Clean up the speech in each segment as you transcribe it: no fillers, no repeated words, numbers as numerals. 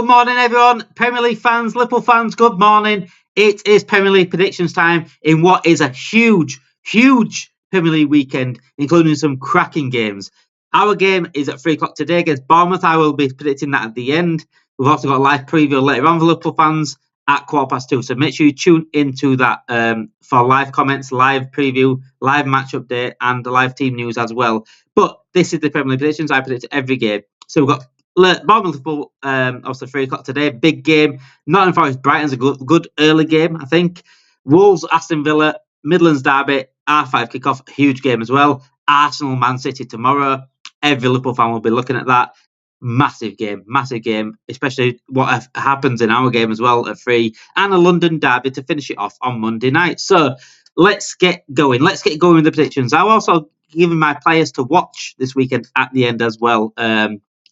Good morning, everyone. Premier League fans, Liverpool fans, good morning. It is Premier League predictions time in what is a huge Premier League weekend, including some cracking games. Our game is at 3 o'clock today against Bournemouth. I will be predicting that at the end. We've also got a live preview later on for Liverpool fans at 2:15. So make sure you tune into that for live comments, live preview, live match update, and live team news as well. But this is the Premier League predictions. I predict every game. So we've got Bournemouth Liverpool, also 3 o'clock today. Big game. Nottingham Forest Brighton's a good early game, I think. Wolves Aston Villa, Midlands derby, R5 kickoff, huge game as well. Arsenal Man City tomorrow. Every Liverpool fan will be looking at that. Massive game, especially what happens in our game as well at 3. And a London derby to finish it off on Monday night. So let's get going. Let's get going with the predictions. I'll also give my players to watch this weekend at the end as well.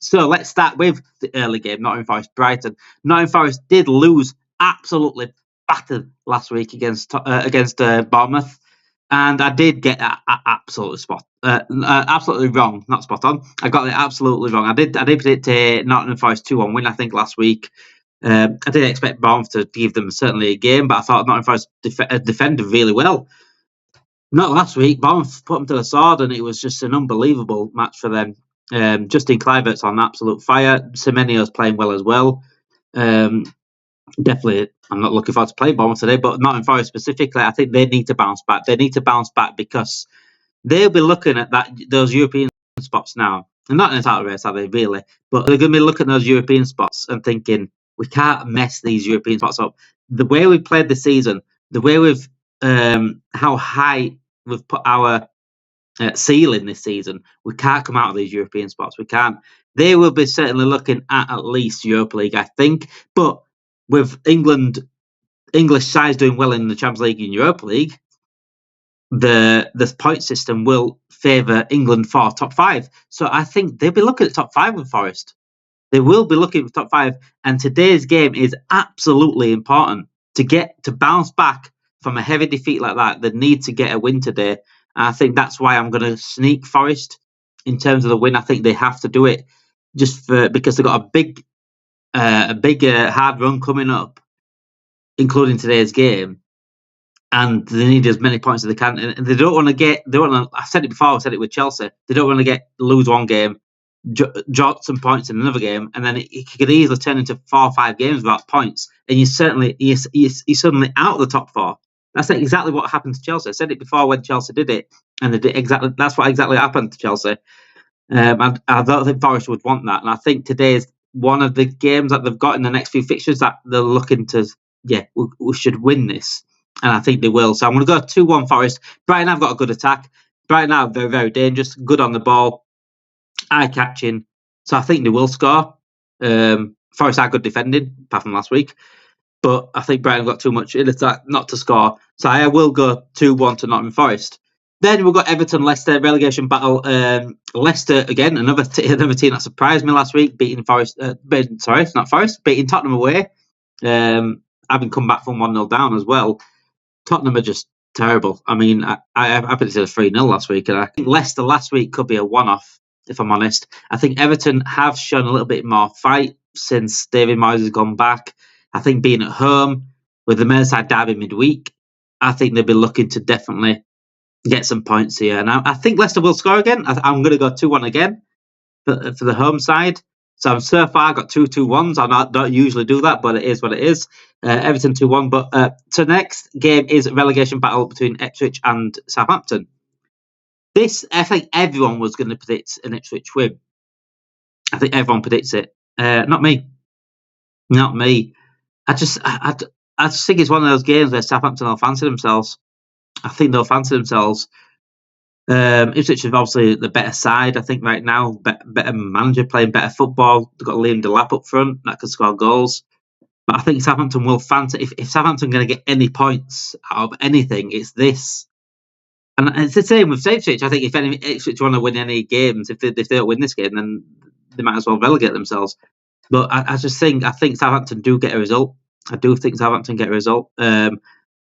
So let's start with the early game, Nottingham Forest Brighton. Nottingham Forest did lose, absolutely battered last week against Bournemouth, and I did get that absolutely wrong, not spot on. I got it absolutely wrong. I did predict a Nottingham Forest 2-1 win, I think, last week. I didn't expect Bournemouth to give them certainly a game, but I thought Nottingham Forest defended really well. Not last week. Bournemouth put them to the sword, and it was just an unbelievable match for them. Justin Kluivert's on absolute fire. Semenyo's playing well as well. Definitely, I'm not looking forward to playing Bournemouth today, but Nottingham Forest specifically, I think they need to bounce back. They need to bounce back because they'll be looking at those European spots now. And not in a title race, are they, really? But they're going to be looking at those European spots and thinking, we can't mess these European spots up. The way we've played this season, the way we've, how high we've put our ceiling this season, we can't come out of these European spots. We can't. They will be certainly looking at least Europa League, I think. But with English sides doing well in the Champions League and Europa League, the point system will favour England for top 5. So I think they'll be looking at top 5 with Forest. They will be looking for top 5. And today's game is absolutely important to bounce back from a heavy defeat like that. They need to get a win today. I think that's why I'm going to sneak Forest in terms of the win. I think they have to do it because they've got a big hard run coming up, including today's game, and they need as many points as they can. And they don't want to. I've said it before. I've said it with Chelsea. They don't want to lose one game, jot some points in another game, and then it could easily turn into 4 or 5 games without points, and you're suddenly out of the top 4. That's exactly what happened to Chelsea. I said it before when Chelsea did it, and they did exactly. That's what exactly happened to Chelsea. And I don't think Forest would want that. And I think today is one of the games that they've got in the next few fixtures that they're looking to. Yeah, we should win this, and I think they will. So I'm going to go 2-1 Forest. Brighton have got a good attack. Brighton are very, very dangerous, good on the ball, eye catching. So I think they will score. Forest are good defending, apart from last week. But I think Brighton got too much in attack not to score. So I will go 2-1 to Nottingham Forest. Then we've got Everton, Leicester, relegation battle. Leicester, again, another team that surprised me last week, beating Tottenham away. Having come back from 1-0 down as well. Tottenham are just terrible. I mean, I predicted a 3-0 last week, and I think Leicester last week could be a one-off, if I'm honest. I think Everton have shown a little bit more fight since David Moyes has gone back. I think being at home with the Merseyside derby midweek, I think they'll be looking to definitely get some points here. And I think Leicester will score again. I'm going to go 2-1 again for the home side. So far, I got 2-2-1s. I don't usually do that, but it is what it is. Everton 2-1. But so next game is a relegation battle between Ipswich and Southampton. This, I think everyone was going to predict an Ipswich win. I think everyone predicts it. Not me. I just think it's one of those games where Southampton will fancy themselves. I think they'll fancy themselves. Ipswich is obviously the better side, I think, right now. Better manager, playing better football. They've got Liam Delap up front that can score goals. But I think Southampton will fancy. If Southampton are going to get any points out of anything, it's this. And it's the same with Ipswich. I think if Ipswich want to win any games, if they don't win this game, then they might as well relegate themselves. But I think Southampton do get a result. I do think Southampton get a result. But I'm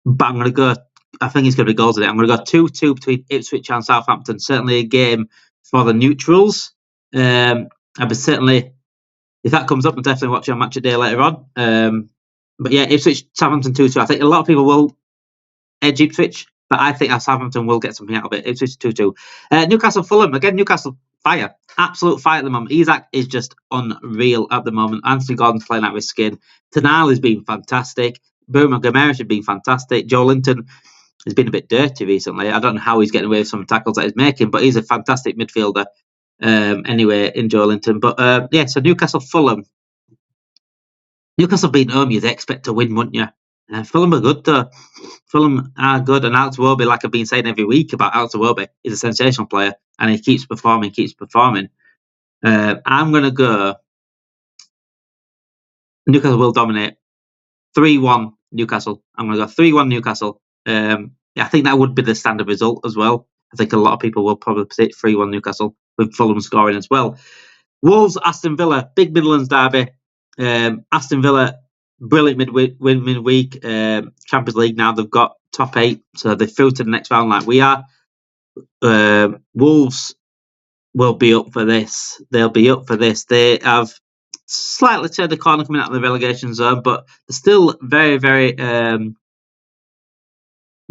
going to go. I think it's going to be goals in it. I'm going to go 2-2 between Ipswich and Southampton. Certainly a game for the neutrals. I'd be certainly if that comes up, I'm definitely watching on Match of Day later on. But yeah, Ipswich, Southampton 2-2. I think a lot of people will edge Ipswich, but I think Southampton will get something out of it. Ipswich 2-2. Newcastle Fulham. Again, Newcastle fire. Absolute fire at the moment. Isak is just unreal at the moment. Anthony Gordon's playing out of his skin. Tanal has been fantastic. Burma Gomeris has been fantastic. Joe Linton has been a bit dirty recently. I don't know how he's getting away with some tackles that he's making, but he's a fantastic midfielder anyway in Joe Linton. But yeah, so Newcastle Fulham. Newcastle being home, you'd expect to win, wouldn't you? Fulham are good, though. Fulham are good, and Alex Iwobi, like I've been saying every week about Alex Iwobi, is a sensational player, and he keeps performing. I'm going to go Newcastle will dominate. 3-1 Newcastle. I'm going to go 3-1 Newcastle. Yeah, I think that would be the standard result as well. I think a lot of people will probably predict 3-1 Newcastle, with Fulham scoring as well. Wolves, Aston Villa, big Midlands derby. Aston Villa, brilliant midweek. Champions League now, they've got top 8, so they're through to the next round like we are. Wolves will be up for this. They'll be up for this. They have slightly turned the corner coming out of the relegation zone, but they're still very, very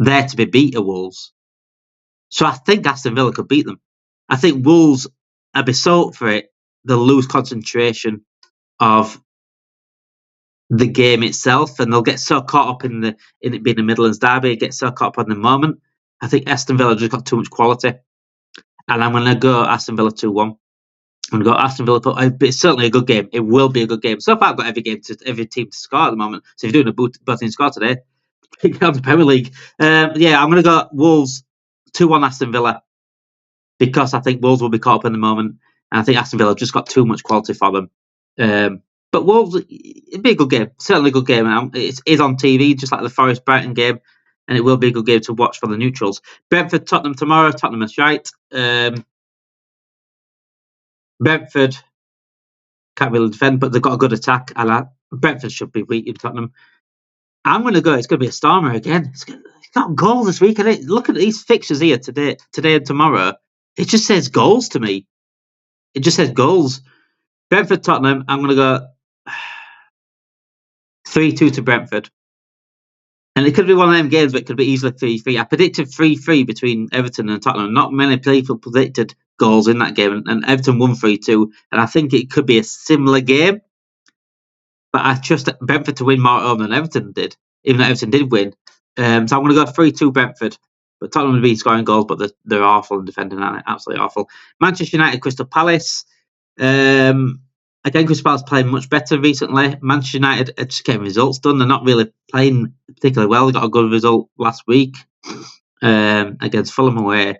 there to be beat at Wolves. So I think Aston Villa could beat them. I think Wolves, I'd be so up for it, they'll lose concentration of the game itself, and they'll get so caught up in it being a Midlands derby, get so caught up on the moment. I think Aston Villa just got too much quality, and I'm going to go Aston Villa 2-1. I'm going to go Aston Villa. It's certainly a good game. It will be a good game. So far, I've got every team to score at the moment. So if you're doing a both-in score today, pick out the Premier League. Yeah, I'm going to go Wolves 2-1 Aston Villa, because I think Wolves will be caught up in the moment, and I think Aston Villa have just got too much quality for them. But Wolves, it'd be a good game. Certainly a good game. It is on TV, just like the Forest Brighton game, and it will be a good game to watch for the neutrals. Brentford, Tottenham tomorrow. Tottenham is shite. Brentford can't really defend, but they've got a good attack. Brentford should be beating Tottenham. I'm going to go. It's going to be a stormer again. It's got goals this week. Look at these fixtures here today and tomorrow. It just says goals to me. It just says goals. Brentford, Tottenham. I'm going to go 3-2 to Brentford. And it could be one of them games, but it could be easily 3-3. I predicted 3-3 between Everton and Tottenham. Not many people predicted goals in that game, and Everton won 3-2. And I think it could be a similar game. But I trust Brentford to win more at home than Everton did, even though Everton did win. So I'm going to go 3-2 Brentford. But Tottenham will be scoring goals, but they're awful in defending, aren't they? Absolutely awful. Manchester United, Crystal Palace. Again, Crystal Palace playing much better recently. Manchester United are just getting results done. They're not really playing particularly well. They got a good result last week against Fulham away.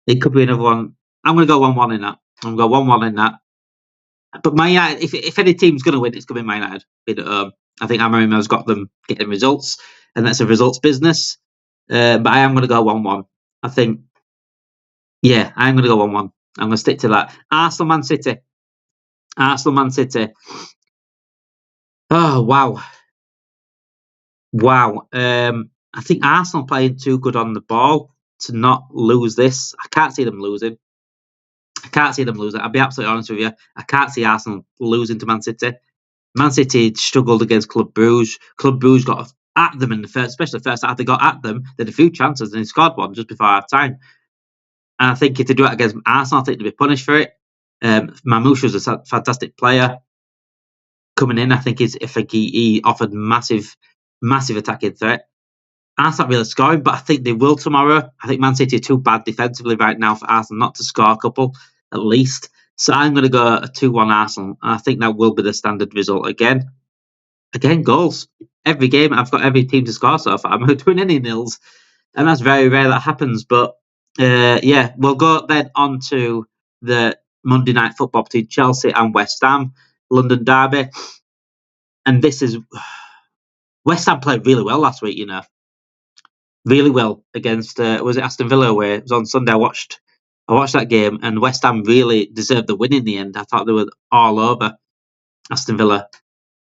It could be another one. I'm going to go 1-1 in that. I'm going to go 1-1 in that. But Man United, if any team's going to win, it's going to be Man United. I think Amorim's got them getting results, and that's a results business. But I am going to go 1-1. I think, yeah, I'm going to go 1-1. I'm going to stick to that. Arsenal, Man City. Oh, wow. I think Arsenal playing too good on the ball to not lose this. I can't see them losing. I'll be absolutely honest with you. I can't see Arsenal losing to Man City. Man City struggled against Club Brugge. Club Brugge got at them in the first, especially the first half. They got at them. They had a few chances and they scored one just before half time. And I think if they do it against Arsenal, I think they'll be punished for it. Mamouche was a fantastic player coming in. I think he offered massive attacking threat. Arsenal not really scoring, but I think they will tomorrow. I think Man City are too bad defensively right now for Arsenal not to score a couple at least. So I'm going to go a 2-1 Arsenal, and I think that will be the standard result again. Again, goals. Every game, I've got every team to score so far. I'm not doing any nils, and that's very rare that happens. But yeah, we'll go then on to the Monday night football between Chelsea and West Ham, London derby. And this is... West Ham played really well last week, really well against was it Aston Villa away? It was on Sunday. I watched that game, and West Ham really deserved the win in the end. I thought they were all over Aston Villa,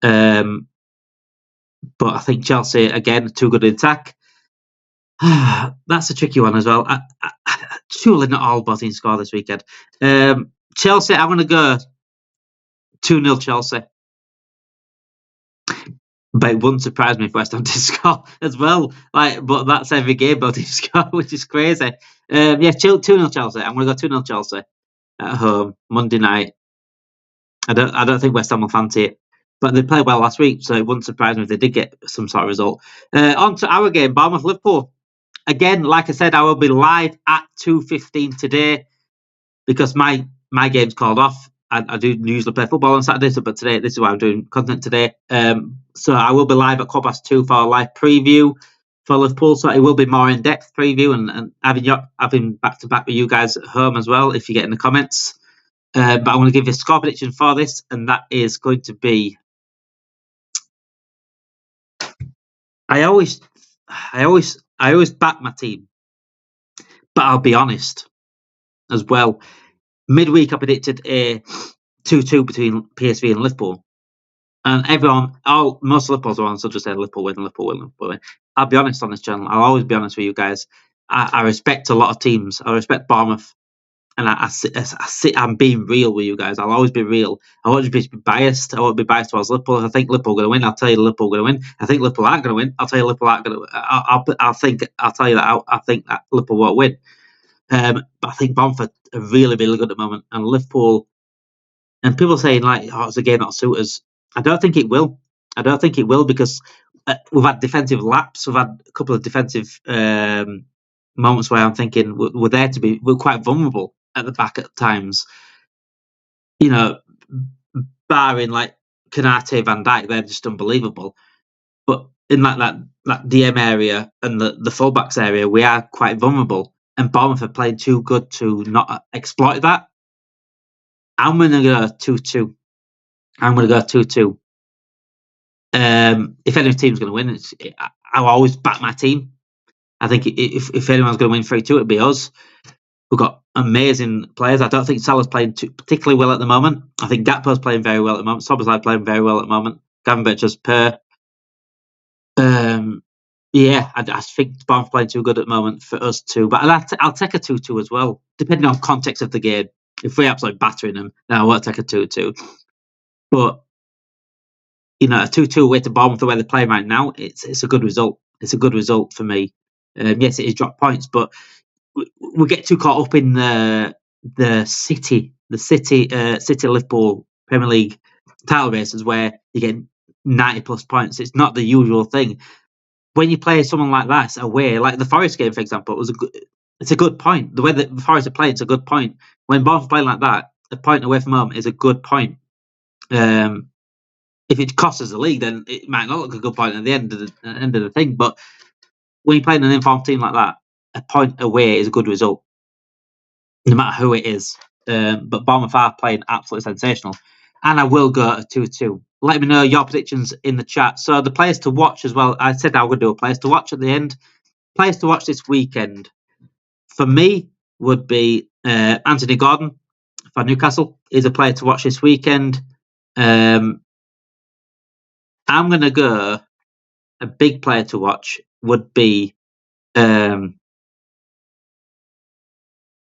but I think Chelsea again too good in attack. That's a tricky one as well. Surely not all both in score this weekend. Chelsea, I'm going to go 2-0 Chelsea. But it wouldn't surprise me if West Ham did score as well. But that's every game they'll score, which is crazy. 2-0 Chelsea. I'm going to go 2-0 Chelsea at home Monday night. I don't think West Ham will fancy it, but they played well last week, so it wouldn't surprise me if they did get some sort of result. On to our game, Bournemouth Liverpool. Again, like I said, I will be live at 2:15 today because my game's called off. I do usually play football on Saturdays, but today this is why I'm doing content today. So I will be live at 2:15 for a live preview for Liverpool. So it will be more in-depth preview and having back to back with you guys at home as well. If you get in the comments, but I want to give you a score prediction for this, and that is going to be. I always back my team, but I'll be honest as well. Midweek, I predicted a 2-2 between PSV and Liverpool. And most Liverpool's ones will just say Liverpool win. I'll be honest on this channel. I'll always be honest with you guys. I respect a lot of teams. I respect Bournemouth. And I'm being real with you guys. I'll always be real. I won't be biased. I won't be biased towards Liverpool. If I think Liverpool are going to win, I'll tell you Liverpool are going to win. I think Liverpool aren't going to win. I'll tell you Liverpool aren't going to win. I'll tell you that I think that Liverpool won't win. But I think Bournemouth are really, really good at the moment. And Liverpool, and people saying it's a game that'll suit us. I don't think it will. Because we've had defensive lapse. We've had a couple of defensive moments where I'm thinking we're quite vulnerable at the back at times. Barring Konate, Van Dijk, they're just unbelievable. But in that DM area and the fullbacks area, we are quite vulnerable. And Bournemouth are playing too good to not exploit that. I'm going to go 2-2. If any team's going to win, I'll always back my team. I think if anyone's going to win 3-2, it'll be us. We've got amazing players. I don't think Salah's playing particularly well at the moment. I think Gakpo's playing very well at the moment. Szoboszlai playing very well at the moment. Gavenberch just per. I think Bournemouth playing too good at the moment for us too. But I'll take a 2-2 as well, depending on context of the game. If we're absolutely battering them, then I won't take a 2-2. But a 2-2 away to Bournemouth, the way they're playing right now, it's a good result. It's a good result for me. Yes, it is drop points, but we get too caught up in the City Liverpool Premier League title races where you get 90 plus points. It's not the usual thing. When you play someone like that away, like the Forest game, for example, it's a good point. The way that the Forest are playing, it's a good point. When Bournemouth playing like that, a point away from home is a good point. If it costs us the league, then it might not look a good point at the end of the thing. But when you're playing an informed team like that, a point away is a good result, no matter who it is. But Bournemouth are playing absolutely sensational. And I will go at 2-2. Let me know your predictions in the chat. So the players to watch as well. I said I would do a players to watch at the end. Players to watch this weekend, for me, would be Anthony Gordon for Newcastle. He's a player to watch this weekend. I'm going to go, a big player to watch would be Morgan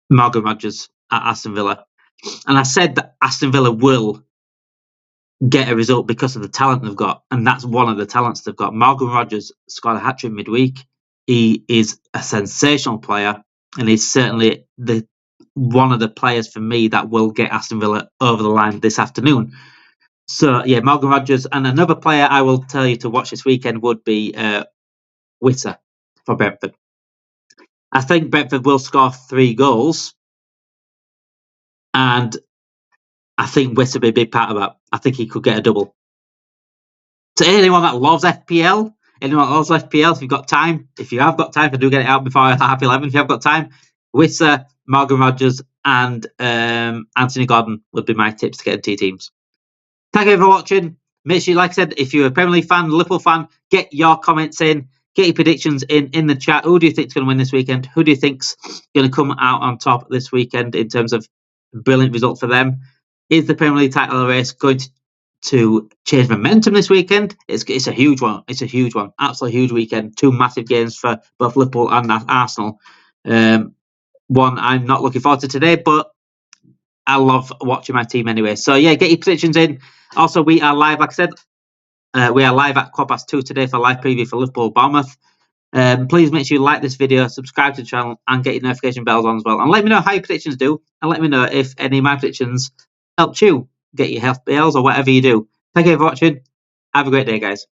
Rodgers at Aston Villa. And I said that Aston Villa will get a result because of the talent they've got, and that's one of the talents they've got. Morgan Rodgers scored a hat-trick midweek. He is a sensational player, and he's certainly one of the players for me that will get Aston Villa over the line this afternoon. So, yeah, Morgan Rodgers. And another player I will tell you to watch this weekend would be Witter for Brentford. I think Brentford will score 3 goals, and I think Witter will be a big part of that. I think he could get a double. To anyone that loves FPL, if you've got time, if you have got time, I do get it out before 11:30. If you have got time, Witter, Morgan Rodgers, and Anthony Gordon would be my tips to get into teams. Thank you for watching. Make sure, like I said, if you're a Premier League fan, Liverpool fan, get your comments in, get your predictions in the chat. Who do you think's going to win this weekend? Who do you think's going to come out on top this weekend in terms of brilliant result for them? Is the Premier League title race going to change momentum this weekend? It's a huge one. It's a huge one. Absolutely huge weekend. 2 massive games for both Liverpool and Arsenal. One I'm not looking forward to today, but I love watching my team anyway. So yeah, get your predictions in. Also, we are live, like I said, we are live at 2:15 today for live preview for Liverpool Bournemouth. Please make sure you like this video, subscribe to the channel, and get your notification bells on as well. And let me know how your predictions do, and let me know if any of my predictions helped you get your health bills or whatever you do. Thank you for watching. Have a great day, guys.